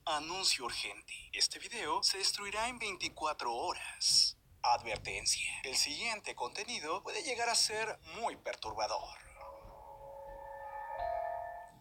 Anuncio urgente. Este video se destruirá en 24 horas. Advertencia. El siguiente contenido puede llegar a ser muy perturbador.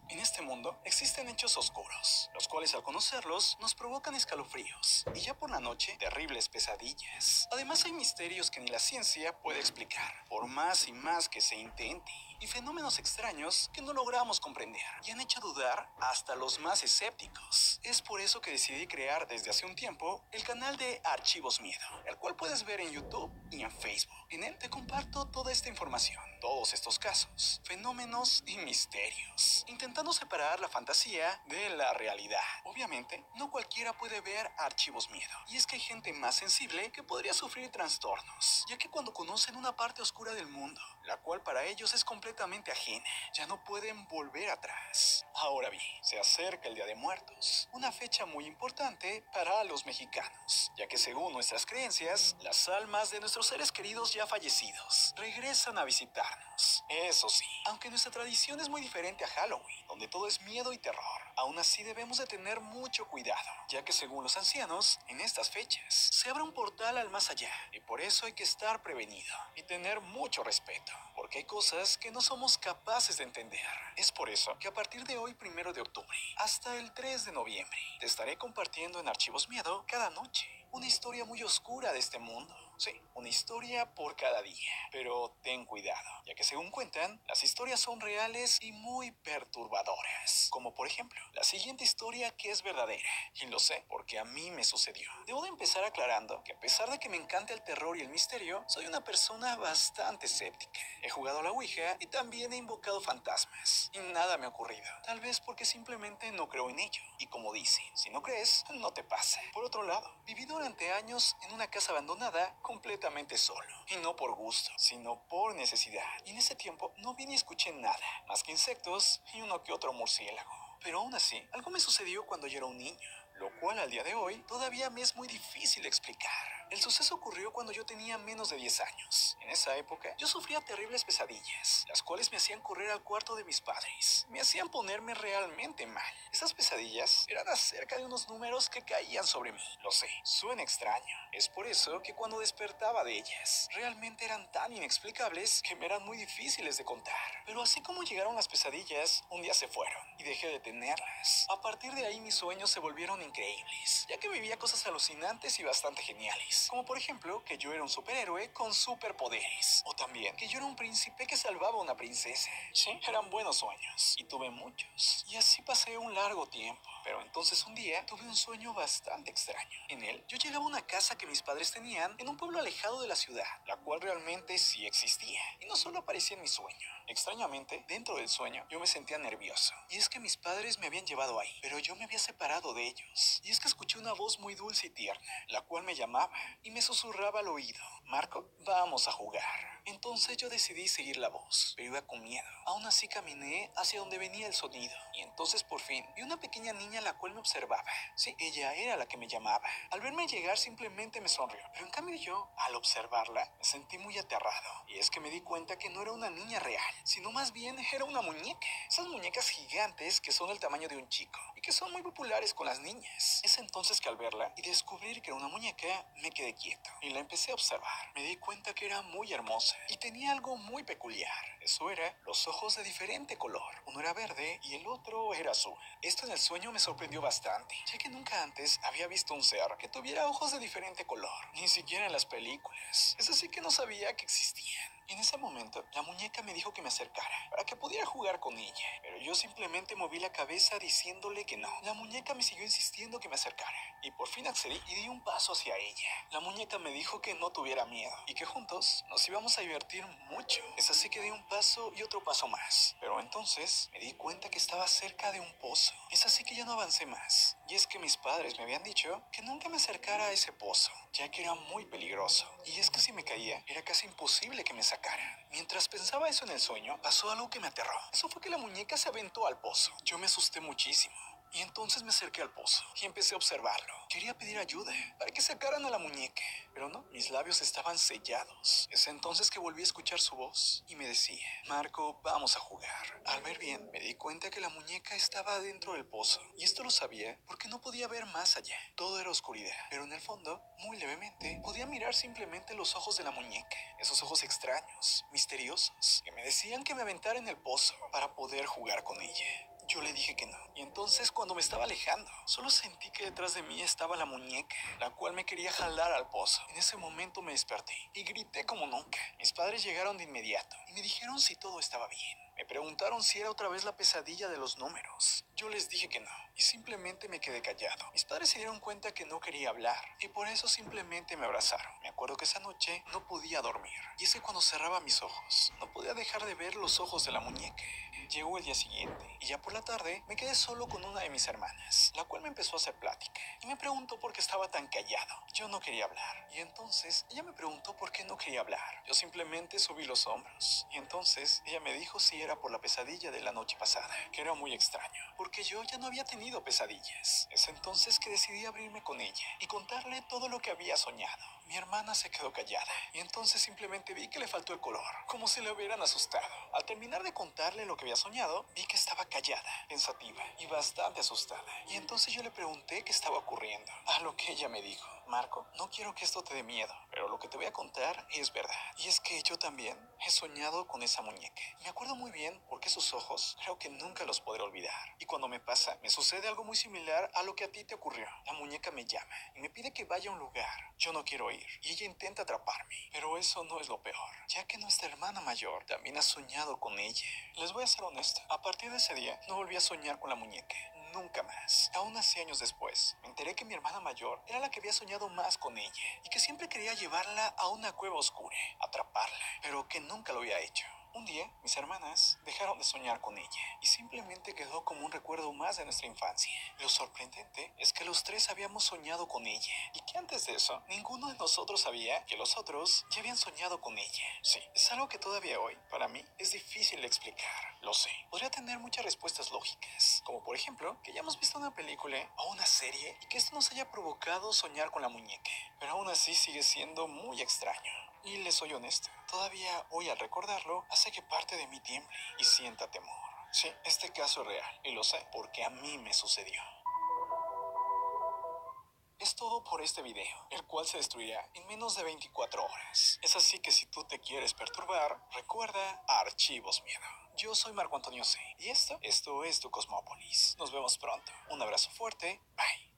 En este mundo existen hechos oscuros, los cuales al conocerlos nos provocan escalofríos y ya por la noche terribles pesadillas. Además hay misterios que ni la ciencia puede explicar, por más y más que se intente, y fenómenos extraños que no logramos comprender y han hecho dudar hasta los más escépticos. Es por eso que decidí crear desde hace un tiempo el canal de Archivos Miedo, el cual puedes ver en YouTube y en Facebook. En él te comparto toda esta información, todos estos casos, fenómenos y misterios, intentando separar la fantasía de la realidad. Obviamente, no cualquiera puede ver Archivos Miedo, y es que hay gente más sensible que podría sufrir trastornos, ya que cuando conocen una parte oscura del mundo, la cual para ellos es completamente ajena, ya no pueden volver atrás. Ahora bien, se acerca el Día de Muertos, una fecha muy importante para los mexicanos, ya que según nuestras creencias, las almas de nuestros seres queridos ya fallecidos regresan a visitarnos. Eso sí, aunque nuestra tradición es muy diferente a Halloween, donde todo es miedo y terror, aún así debemos de tener mucho cuidado, ya que según los ancianos, en estas fechas se abre un portal al más allá, y por eso hay que estar prevenido y tener mucho respeto, porque hay cosas que no somos capaces de entender. Es por eso que a partir de hoy, 1 de octubre, hasta el 3 de noviembre, te estaré compartiendo en Archivos Miedo cada noche una historia muy oscura de este mundo. Sí, una historia por cada día. Pero ten cuidado, ya que según cuentan, las historias son reales y muy perturbadoras. Como por ejemplo, la siguiente historia que es verdadera. Y lo sé porque a mí me sucedió. Debo de empezar aclarando que a pesar de que me encanta el terror y el misterio, soy una persona bastante escéptica. He jugado a la Ouija y también he invocado fantasmas. Y nada me ha ocurrido. Tal vez porque simplemente no creo en ello. Y como dicen, si no crees, no te pasa. Por otro lado, viví durante años en una casa abandonada completamente solo. Y no por gusto, sino por necesidad. Y en ese tiempo no vi ni escuché nada, más que insectos y uno que otro murciélago. Pero aún así, algo me sucedió cuando yo era un niño, lo cual al día de hoy todavía me es muy difícil explicar. El suceso ocurrió cuando yo tenía menos de 10 años. En esa época, yo sufría terribles pesadillas, las cuales me hacían correr al cuarto de mis padres. Me hacían ponerme realmente mal. Esas pesadillas eran acerca de unos números que caían sobre mí. Lo sé, suena extraño. Es por eso que cuando despertaba de ellas, realmente eran tan inexplicables que me eran muy difíciles de contar. Pero así como llegaron las pesadillas, un día se fueron y dejé de tenerlas. A partir de ahí mis sueños se volvieron increíbles, ya que vivía cosas alucinantes y bastante geniales, como por ejemplo que yo era un superhéroe con superpoderes, o también que yo era un príncipe que salvaba a una princesa. Sí, eran buenos sueños, y tuve muchos, y así pasé un largo tiempo. Pero entonces un día tuve un sueño bastante extraño. En él, yo llegaba a una casa que mis padres tenían en un pueblo alejado de la ciudad, la cual realmente sí existía, y no solo aparecía en mi sueño. Extrañamente, dentro del sueño, yo me sentía nervioso, y es que mis padres me habían llevado ahí, pero yo me había separado de ellos, y es que escuché una voz muy dulce y tierna, la cual me llamaba, y me susurraba al oído: Marco, vamos a jugar. Entonces yo decidí seguir la voz, pero iba con miedo. Aún así caminé hacia donde venía el sonido, y entonces por fin vi una pequeña niña la cual me observaba. Sí, ella era la que me llamaba. Al verme llegar simplemente me sonrió, pero en cambio yo, al observarla, me sentí muy aterrado, y es que me di cuenta que no era una niña real, sino más bien era una muñeca. Esas muñecas gigantes que son del tamaño de un chico, y que son muy populares con las niñas. Es entonces que al verla y descubrir que era una muñeca, me quedé quieto, y la empecé a observar. Me di cuenta que era muy hermosa, y tenía algo muy peculiar. Eso era los ojos de diferente color. Uno era verde y el otro era azul. Esto en el sueño me sorprendió bastante, ya que nunca antes había visto un ser que tuviera ojos de diferente color, ni siquiera en las películas. Es así que no sabía que existían. Y en ese momento, la muñeca me dijo que me acercara, para que pudiera jugar con ella, pero yo simplemente moví la cabeza diciéndole que no. La muñeca me siguió insistiendo que me acercara, y por fin accedí y di un paso hacia ella. La muñeca me dijo que no tuviera miedo, y que juntos nos íbamos a divertir mucho. Es así que di un paso y otro paso más, pero entonces me di cuenta que estaba cerca de un pozo. Es así que ya no avancé más, y es que mis padres me habían dicho que nunca me acercara a ese pozo, ya que era muy peligroso, y es que si me caía, era casi imposible que me sacaran. Mientras pensaba eso en el sueño, pasó algo que me aterró. Eso fue que la muñeca se aventó al pozo. Yo me asusté muchísimo, Y entonces me acerqué al pozo y empecé a observarlo. Quería pedir ayuda para que sacaran a la muñeca, pero no, mis labios estaban sellados. Es entonces que volví a escuchar su voz y me decía: Marco, vamos a jugar. Al ver bien, me di cuenta que la muñeca estaba dentro del pozo, y esto lo sabía porque no podía ver más allá. Todo era oscuridad, pero en el fondo, muy levemente, podía mirar simplemente los ojos de la muñeca. Esos ojos extraños, misteriosos, que me decían que me aventara en el pozo para poder jugar con ella. Yo le dije que no. Y entonces, cuando me estaba alejando, solo sentí que detrás de mí estaba la muñeca, la cual me quería jalar al pozo. En ese momento me desperté y grité como nunca. Mis padres llegaron de inmediato y me dijeron si todo estaba bien. Me preguntaron si era otra vez la pesadilla de los números. Yo les dije que no y simplemente me quedé callado. Mis padres se dieron cuenta que no quería hablar y por eso simplemente me abrazaron. Me acuerdo que esa noche no podía dormir, y es que cuando cerraba mis ojos no podía dejar de ver los ojos de la muñeca. Llegó el día siguiente y ya por la tarde me quedé solo con una de mis hermanas, la cual me empezó a hacer plática y me preguntó por qué estaba tan callado. Yo no quería hablar, y entonces ella me preguntó por qué no quería hablar. Yo simplemente subí los hombros y entonces ella me dijo si era por la pesadilla de la noche pasada, que era muy extraño, porque yo ya no había tenido pesadillas. Es entonces que decidí abrirme con ella y contarle todo lo que había soñado. Mi hermana se quedó callada y entonces simplemente vi que le faltó el color, como si le hubieran asustado. Al terminar de contarle lo que había soñado, vi que estaba callada, pensativa y bastante asustada. Y entonces yo le pregunté qué estaba ocurriendo, a lo que ella me dijo: Marco, no quiero que esto te dé miedo, pero lo que te voy a contar es verdad. Y es que yo también he soñado con esa muñeca. Me acuerdo muy bien porque sus ojos creo que nunca los podré olvidar. Y cuando me pasa, me sucede algo muy similar a lo que a ti te ocurrió. La muñeca me llama y me pide que vaya a un lugar. Yo no quiero ir y ella intenta atraparme. Pero eso no es lo peor, ya que nuestra hermana mayor también ha soñado con ella. Les voy a ser honesto, a partir de ese día no volví a soñar con la muñeca. Nunca más. Aún así, años después, me enteré que mi hermana mayor era la que había soñado más con ella y que siempre quería llevarla a una cueva oscura, atraparla, pero que nunca lo había hecho. Un día, mis hermanas dejaron de soñar con ella y simplemente quedó como un recuerdo más de nuestra infancia. Lo sorprendente es que los tres habíamos soñado con ella y que antes de eso, ninguno de nosotros sabía que los otros ya habían soñado con ella. Sí, es algo que todavía hoy, para mí, es difícil de explicar. Lo sé. Podría tener muchas respuestas lógicas, como por ejemplo, que hayamos visto una película o una serie y que esto nos haya provocado soñar con la muñeca. Pero aún así sigue siendo muy extraño. Y les soy honesto, todavía hoy al recordarlo hace que parte de mí tiemble y sienta temor. Sí, este caso es real y lo sé porque a mí me sucedió. Es todo por este video, el cual se destruirá en menos de 24 horas. Es así que si tú te quieres perturbar, recuerda Archivos Miedo. Yo soy Marco Antonio C. Y esto es tu Cosmópolis. Nos vemos pronto. Un abrazo fuerte. Bye.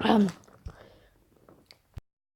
Am,